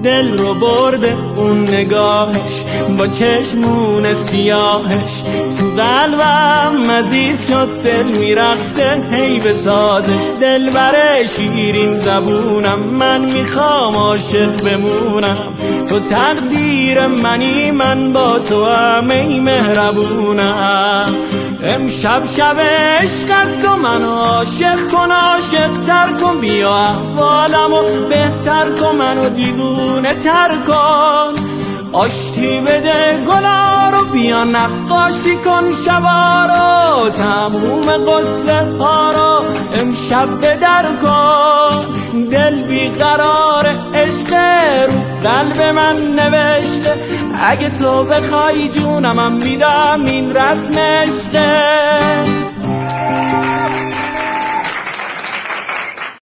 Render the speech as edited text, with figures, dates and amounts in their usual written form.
دل رو برده اون نگاهش با چشمون سیاهش، تو قلبم عزیز شد دل میرقصه هی به سازش. دل بره شیرین زبونم، من میخوام عاشق بمونم، تو تقدیر منی من با تو هم ای مهربونم. امشب شب عشق است و منو عاشق کن، عاشق تر کن، بیا احوالمو بهتر کن، منو دیوونه تر کن. آشتی بده گلا رو، بیا نقاشی کن شبا رو، تموم قصه ها رو امشب بدر کن. دل بیقرار عشق رو قلب من نوشته، اگه تو بخوای جونم میدم این رسم عشقه.